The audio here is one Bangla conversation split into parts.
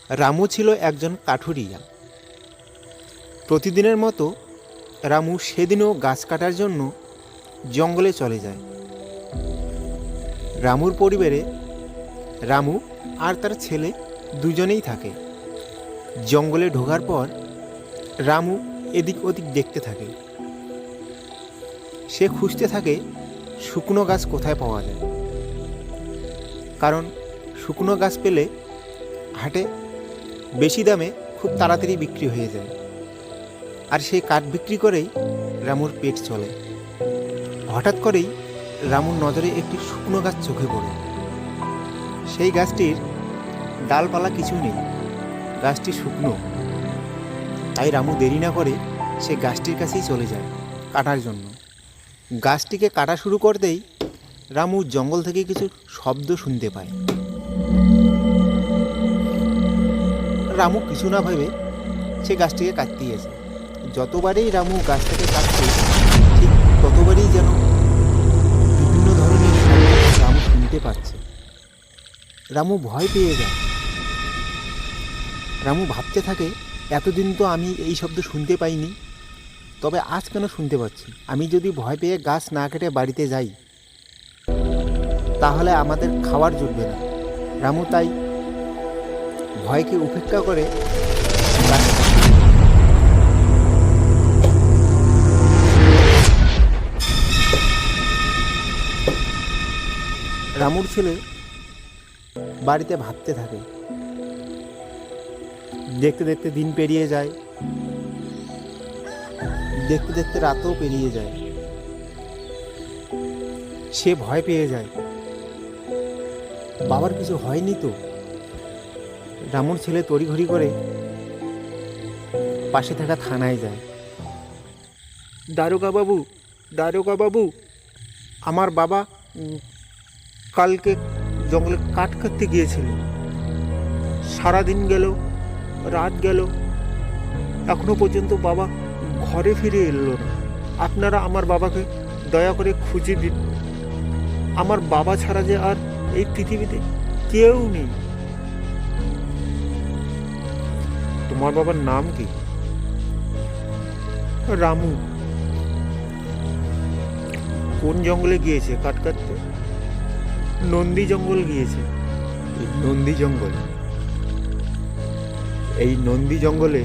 রামু ছিল একজন কাঠুরিয়া। প্রতিদিনের মতো রামু সেদিনও গাছ কাটার জন্য জঙ্গলে চলে যায়। রামুর পরিবারে রামু আর তার ছেলে দুজনেই থাকে। জঙ্গলে ঢোকার পর রামু এদিক ওদিক দেখতে থাকে। সে খুঁজতে থাকে শুকনো গাছ কোথায় পাওয়া যায়, কারণ শুকনো গাছ পেলে হাটে বেশি দামে খুব তাড়াতাড়ি বিক্রি হয়ে যায়, আর সেই কাঠ বিক্রি করেই রামুর পেট চলে। হঠাৎ করেই রামুর নজরে একটি শুকনো গাছ চোখে পড়ে। সেই গাছটির ডালপালা কিছু নেই, গাছটি শুকনো। তাই রামু দেরি না করে সে গাছটির কাছেই চলে যায় কাটার জন্য। গাছটিকে কাটা শুরু করতেই রামু জঙ্গল থেকে কিছু শব্দ শুনতে পায়। রামু কিছু না ভেবে সে গাছটিকে কাটতে গেছে। যতবারই রামু গাছটাকে কাটছে, ঠিক ততবারই যেন বিভিন্ন ধরনের শব্দ রামু শুনতে পাচ্ছে। রামু ভয় পেয়ে যায়। রামু ভাবতে থাকে, এতদিন তো আমি এই শব্দ শুনতে পাইনি, তবে আজ কেন শুনতে পাচ্ছি? আমি যদি ভয় পেয়ে গাছ না কেটে বাড়িতে যাই, তাহলে আমাদের খাবার জুটবে না। রামু তাই ভয়কে উপেক্ষা করে রামুর ছেলে বাড়িতে ভাবতে থাকে। দেখতে দেখতে দিন পেরিয়ে যায়, দেখতে দেখতে রাতও পেরিয়ে যায়। সে ভয় পেয়ে যায়, বাবার কিছু হয়নি তো? রামুর ছেলে তড়িঘড়ি করে পাশে থাকা থানায় যায়। দারোগা বাবু, আমার বাবা কালকে জঙ্গলে কাঠ কাটতে গিয়েছিল। সারাদিন গেল, রাত গেল, এখনো পর্যন্ত বাবা ঘরে ফিরে এলো না। আপনারা আমার বাবাকে দয়া করে খুঁজে দিন। আমার বাবা ছাড়া যে আর এই পৃথিবীতে কেউ নেই। তোমার বাবার নাম কি? রামু। কোন জঙ্গলে গিয়েছে কাঠ কাটতে? নন্দী জঙ্গল গিয়েছে। এই নন্দী জঙ্গলে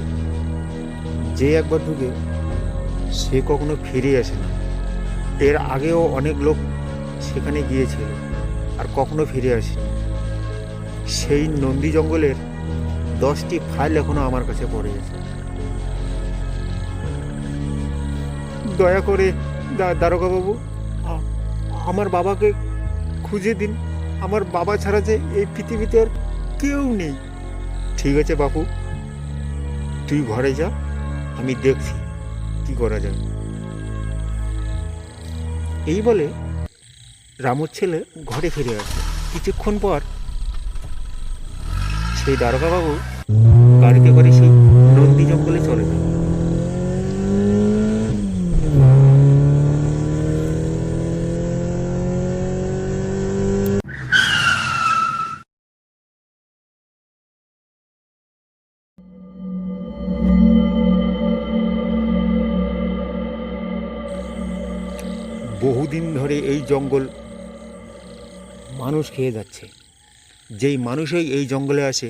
যে একবার ঢুকে সে কখনো ফিরে আসে না। এর আগেও অনেক লোক সেখানে গিয়েছিল আর কখনো ফিরে আসেনি। সেই নন্দী জঙ্গলের 10টি ফাইল এখনো আমার কাছে পড়ে আছে। দয়া করে দারোগা বাবু, আমার বাবাকে খুঁজে দিন। আমার বাবা ছাড়া যে এই পৃথিবীতে আর কেউ নেই। ঠিক আছে বাপু, তুই ঘরে যা, আমি দেখছি কি করা যায়। এই বলে রামুর ছেলে ঘরে ফিরে আসে। কিছুক্ষণ পর সেই দারোগা বাবু গাড়িতে করে সেই নন্দী জঙ্গলে চলে যায়। বহুদিন ধরে এই জঙ্গল মানুষ খেয়ে যাচ্ছে। যেই মানুষই এই জঙ্গলে আসে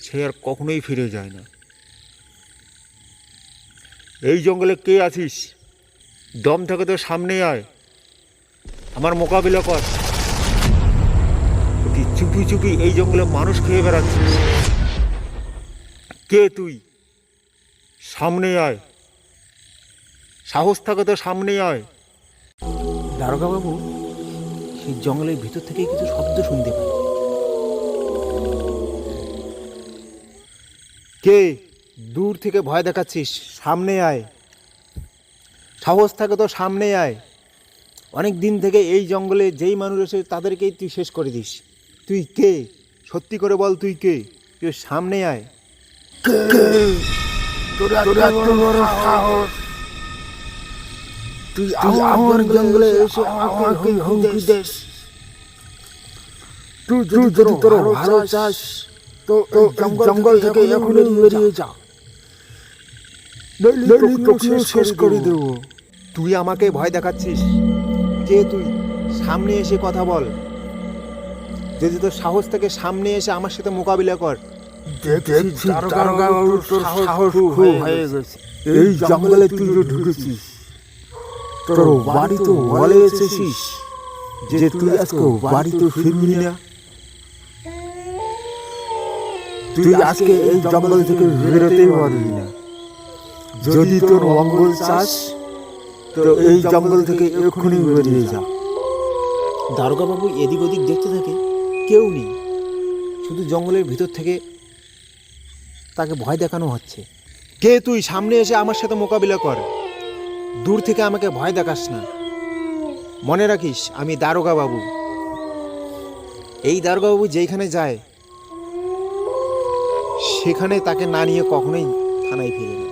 সে আর কখনোই ফিরে যায় না। এই জঙ্গলে কে আছিস? দম থাকে তো সামনে আয়, আমার মোকাবিলা কর। তুই চুপি চুপি এই জঙ্গলে মানুষ খেয়ে বেড়াচ্ছিস। কে তুই? সামনে আয়, সাহস থাকে তো সামনে আয়। দারোগা বাবু সেই জঙ্গলের ভিতর থেকে কিছু শব্দ শুনতে পায়। কে? দূর থেকে ভয় দেখাচ্ছিস? সামনে আয়, সাহস থাকে তো সামনে আয়। অনেক দিন থেকে এই জঙ্গলে যেই মানুষ এসে তাদেরকেই তুই শেষ করে দিস। তুই কে? সত্যি করে বল, তুই কে? তুই সামনে আয়। তুই আমার জঙ্গলে এসে আমাকে হুমকি দিস? তুই যদি তোর ভালো চাস তো জঙ্গল থেকে এখনই বেরিয়ে যা, নইলে তোকে শেষ করে দেবো। তুই আমাকে ভয় দেখাচ্ছিস? কে তুই? সামনে এসে কথা বল। যদি তোর সাহস থেকে সামনে এসে আমার সাথে মোকাবিলা কর। দেখছি দারোগা বাবু, তোর সাহস খুব হয়ে গেছে। এই জঙ্গলে তুই যে ঢুকেছিস, তোর বাড়ি তো বলে এসেছিস যে তুই আজকে বাড়িতে ফিরবি না। তুই আজকে এই জঙ্গল থেকে বেরোতেই পারবি না। যদি তোর মঙ্গল চাস তো এই জঙ্গল থেকে এক্ষুনি বেরিয়ে যা। দারোগাবাবু এদিক ওদিক দেখতে থাকে, কেউ নেই। শুধু জঙ্গলের ভিতর থেকে তাকে ভয় দেখানো হচ্ছে। কে তুই? সামনে এসে আমার সাথে মোকাবিলা কর। দূর থেকে আমাকে ভয় দেখাস না। মনে রাখিস আমি দারোগাবাবু। এই দারোগাবাবু যেখানে যায় সেখানে তাকে না নিয়ে কখনোই থানায় ফিরে না।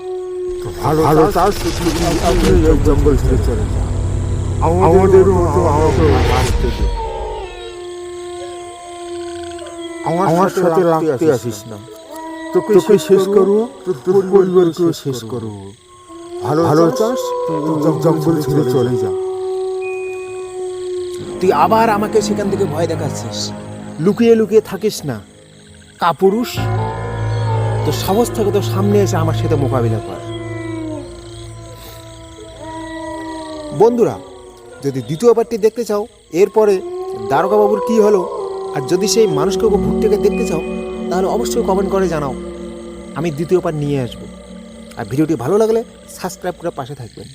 ভালো চাস তুই এই জঙ্গল ছেড়ে চলে যা। আমাদের মতো আমাকে বাঁচতে দে। আমার সাথে লাগতে আসিস না। তোকে শেষ করবো, তোর পরিবারকেও শেষ করবো। ভালো চাস তুই জঙ্গল ছেড়ে চলে যা। তুই আবার আমাকে সেখান থেকে ভয় দেখাচ্ছিস। লুকিয়ে লুকিয়ে থাকিস না, কাপুরুষ। তোর সাহস থাকে তো সামনে এসে আমার সাথে মোকাবিলা কর। বন্ধুরা, যদি দ্বিতীয় পার্টটি দেখতে চাও, এরপরে দারোগাবাবুর কী হলো, আর যদি সেই মানুষকে ভুট্টেকে দেখতে চাও, তাহলে অবশ্যই কমেন্ট করে জানাও। আমি দ্বিতীয় পার্ট নিয়ে আসবো। আর ভিডিওটি ভালো লাগলে সাবস্ক্রাইব করে পাশে থাকবেন।